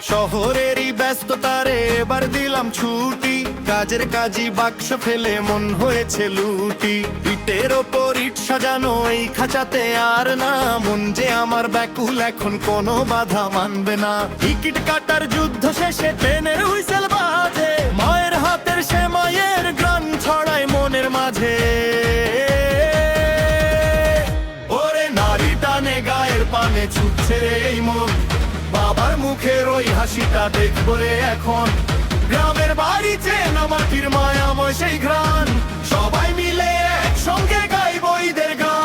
শহরেরই ব্যস্ততারে এবার দিলাম ছুটি, কাজের কাজই বাক্স ফেলে মন হয়েছে লুটি। ইটের ওপর ইট সাজানো এই খাঁচাতে আর না, মন যে আমার ব্যাকুল এখন কোনো বাধা মানবে না। টিকিট কাটার যুদ্ধ শেষে ট্রেনের হুইসেল বাজে, মায়ের হাতের সে মায়ের গান ছড়ায় মনের মাঝে। ওরে নারী টানে গায়ের পানে ছুটছে রে এই মন, বাবার মুখের ওই হাসিটা দেখবো রে এখন। গ্রামের বাড়ি চেনা মাটির মায়াময় সেই ঘ্রাণ, সবাই মিলে একসঙ্গে গাইবো ঈদের গান।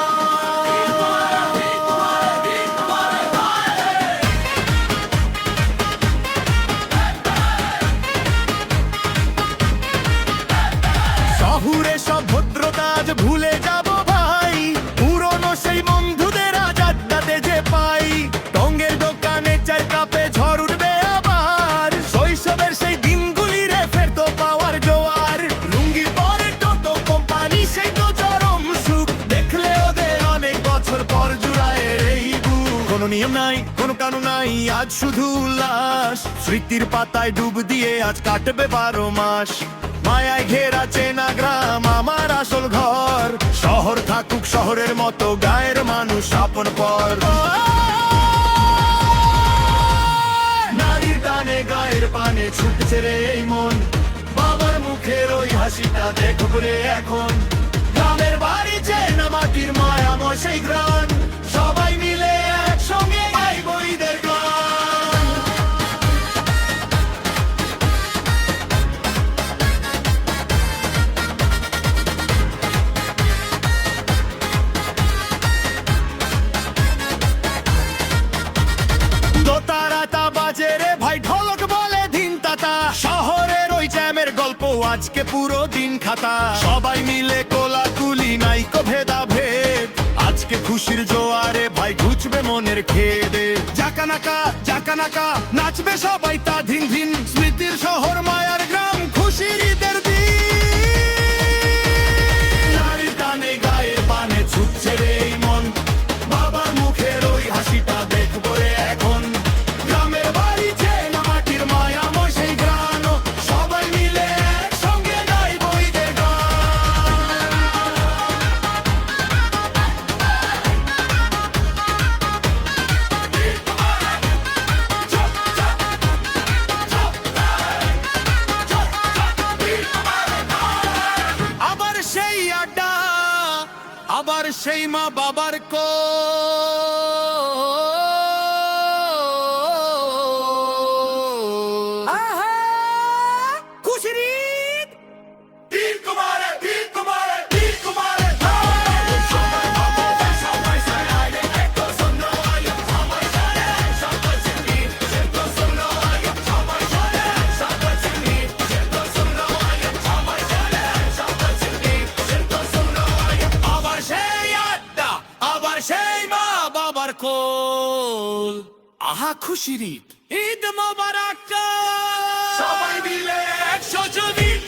শহুরে সব ভদ্রতা আজ ভুলে যাব ভাই, পুরনো সেই বন্ধুদের আজ আড্ডাতে যে পাই। টঙ্গের দোকানে চায়ের কাপে ঝড় উঠবে আবার, শৈশবের সেই দিনগুলি রে ফেরতো পাওয়ার জোয়ার। লুঙ্গি পরে টোটো কোম্পানি সেই তো চরম সুখ, দেখলে ওদের অনেক বছর পর জুড়ায় এই বুক। কোনো নিয়ম নাই, কোনো কানুন নাই, আজ শুধু উল্লাস। স্মৃতির পাতায় ডুব দিয়ে আজ কাটবে 12 মাস। মায়ায় ঘেরা চেনা গ্রাম আমার আসল ঘর, শহর থাকুক শহরের মতো গায়ের মানুষ আপন পর। নারীর টানে গায়ের পানে ছুটছে রে এই মন, বাবার মুখের ওই হাসিটা দেখবো রে এখন। গ্রামের বাড়ি চেনা মাটির মায়াময় সেই গ্রাম, সবাই মিলে একসঙ্গে গাইবো ঈদের গান। দোতারাটা বাজে রে ভাই ঢোলক বলে দিন তাতা, শহরের ওই জ্যামের গল্প আজকে পুরো দিন খাতা। সবাই মিলে কোলাকুলি নাইকো ভেদা ভেদ, আজকে খুশির জোয়ারে ভাই ঘুচবে মনের খেদে। জাকানাকা জাকানাকা নাচবে সবাই তা ধিন ধিন, স্মৃতির শহর মায়ার গ্রাম খুশির ঈদের দিন। নারীর টানে গায়ের পানে ছুটছে রে এই মন, বাবার মুখের ওই হাসিটা দেখবো রে এখন। গ্রামের বাড়ি চেনা মাটির মায়াময় সেই গান, সবাই মিলে একসঙ্গে গাইবো ঈদের গান। আবার সেই আড্ডা, আবার সেই মা বাবার খুশির ঈদ। বীর কুমারে বীর কুমারে বীর কুমারে আবার সেই আড্ডা, আবার সেই মা বাবার কোল। আহা খুশির ঈদ, ঈদ মোবারক, সবাই মিলে 100 জন ঈদ।